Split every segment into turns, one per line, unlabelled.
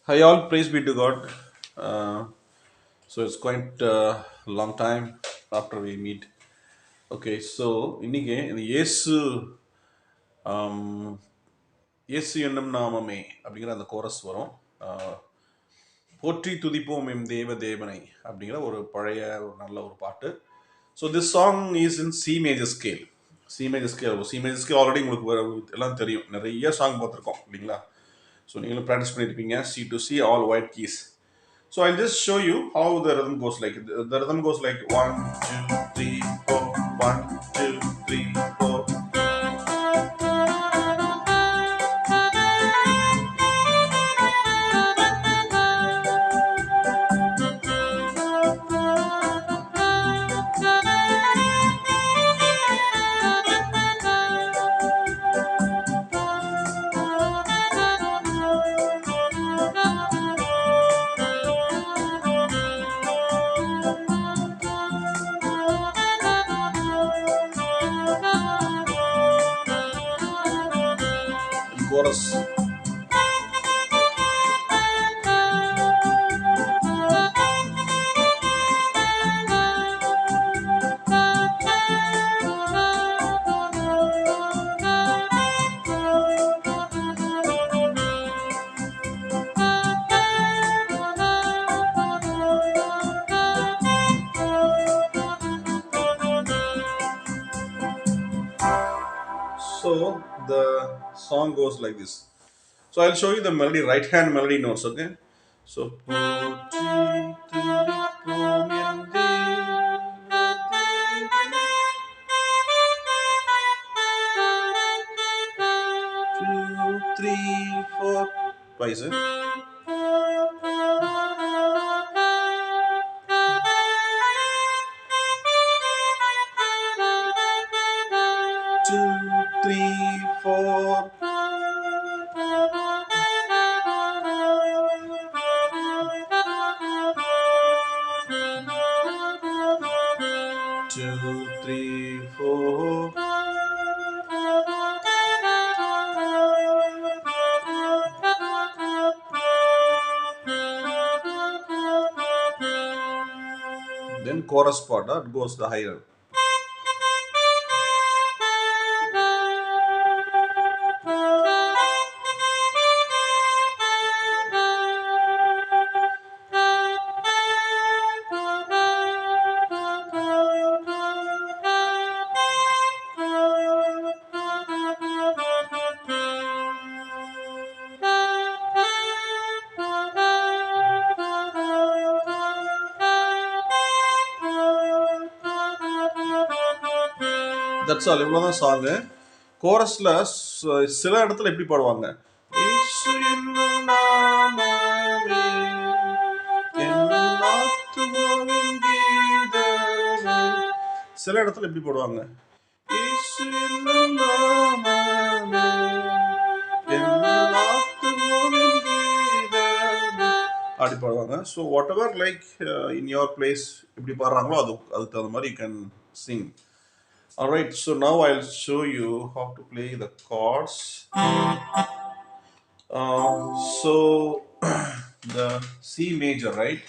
Hi, all. Praise be to God. Uh, so it's quite a long time after we meet. Okay, so இன்னைக்கு இந்த um, இயேசு என்னும் நாமமே அப்படிங்கிற அந்த கோரஸ் வரும். போற்றி துதிப்போம் எம் தேவனை அப்படிங்கிற ஒரு பழைய ஒரு நல்ல ஒரு பாட்டு. So this song is in C major scale. C major scale already உங்களுக்கு எல்லாம் தெரியும். நிறைய சாங் பார்த்துருக்கோம் இல்லைங்களா? ஸோ நீங்களும் ப்ராக்டிஸ் பண்ணியிருப்பீங்க. C to C all white keys. So I'll just show you how the rhythm goes. Like the rhythm goes like 1, 2, 3, 4, 1, 2, 3, 4. And chorus. So the song goes like this. So I'll show you the melody, right hand melody notes. Okay. So Potri, thuthipom, en two, three, four. Twice. Two, three, four. Two, three, four. Then chorus part that goes the higher. That's all. இவ்வளோதான் song. கோரஸில் சில இடத்துல எப்படி பாடுவாங்க, இயேசு என்னும் நாமமே என் ஆத்துமாவின் கீதமே. சில இடத்துல எப்படி பாடுவாங்க, இயேசு என்னும் நாமமே என் ஆத்துமாவின் கீதமே அப்படி பாடுவாங்க. So what ever like in your place எப்படி பாடுறாங்களோ அதுக்கு தகுந்த மாதிரி you can Singh. Alright, so now I'll show you how to play the chords. So the C major, right?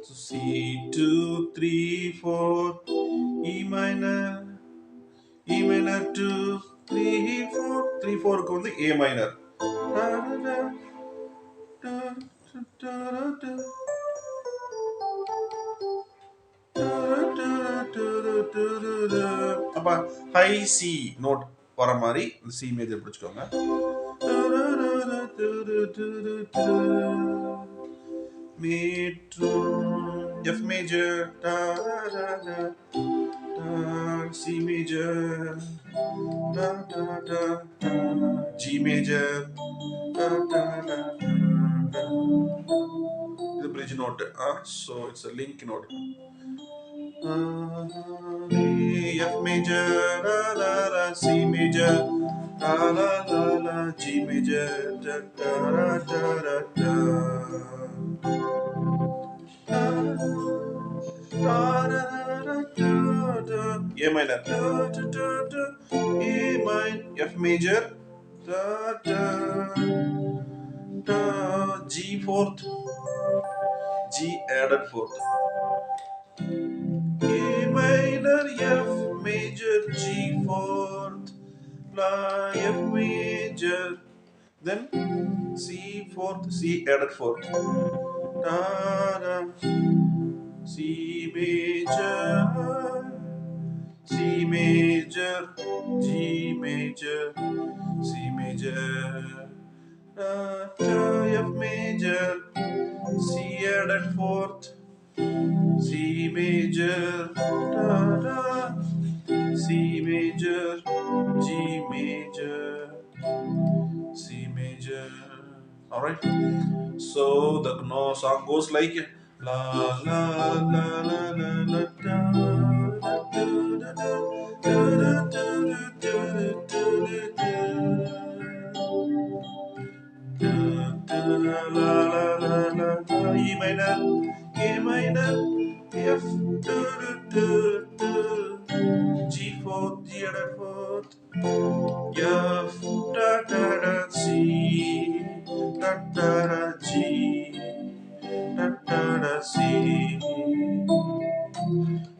So C 2 3 4, E minor, E minor 2 3 4, 3 4 க்கு வந்து A minor. அப்ப high C note வர மாதிரி இந்த சி மேஜர் பிடிச்சுக்கோங்க. F major, C major, G major, the bridge note, so it's a link note. F major, la la la, C major, la la la la, G major, da da da da da. A minor, A minor, major, da, da, da, G fourth, G added fourth, A minor, F major, G fourth, La, F major, then C fourth, C added fourth, da, da, C major, C major, G major, C major, da, da, F major, C added fourth, C major, da, da, C major, G major, C major. All right. So the song goes like la la la la la la da, da, da, da, da, da, da, da, da, da, da, la la la la la, E minor, A minor, F, da, da, da, da, G fourth, G added fourth, F, da da da, C, da da da, G, da da da, C,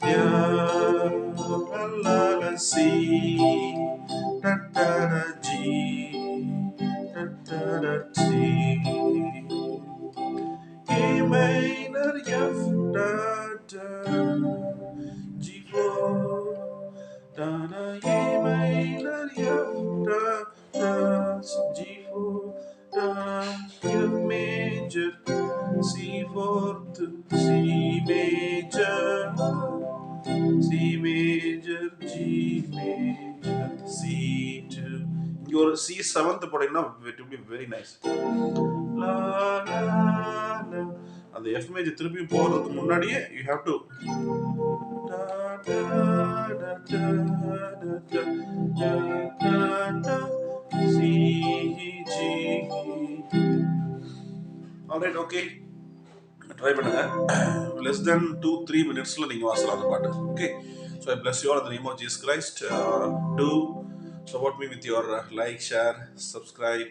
la la la, C, da da da, G, da da da, C, A minor, F, da da, G4, da da, A minor, F, da da, G4, da, F major, C fourth, C major, C major, G major, C2. Your C seventh போட்டீங்கன்னா it will be very nice. La la la. அந்த F major திருப்பி போறதுக்கு முன்னாடியே you have to da da da da da da da da da C G. Alright, okay. Try பண்ணுங்க. Less than 2-3 minutesல நீங்க வாசலாம் அந்த பாட்டு. Okay. So I bless you all in the name of Jesus Christ. Do support me with your like, share, subscribe,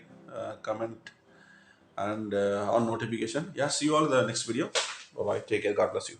comment, and on notification. Yeah, see you all in the next video. Bye bye. Take care. God bless you.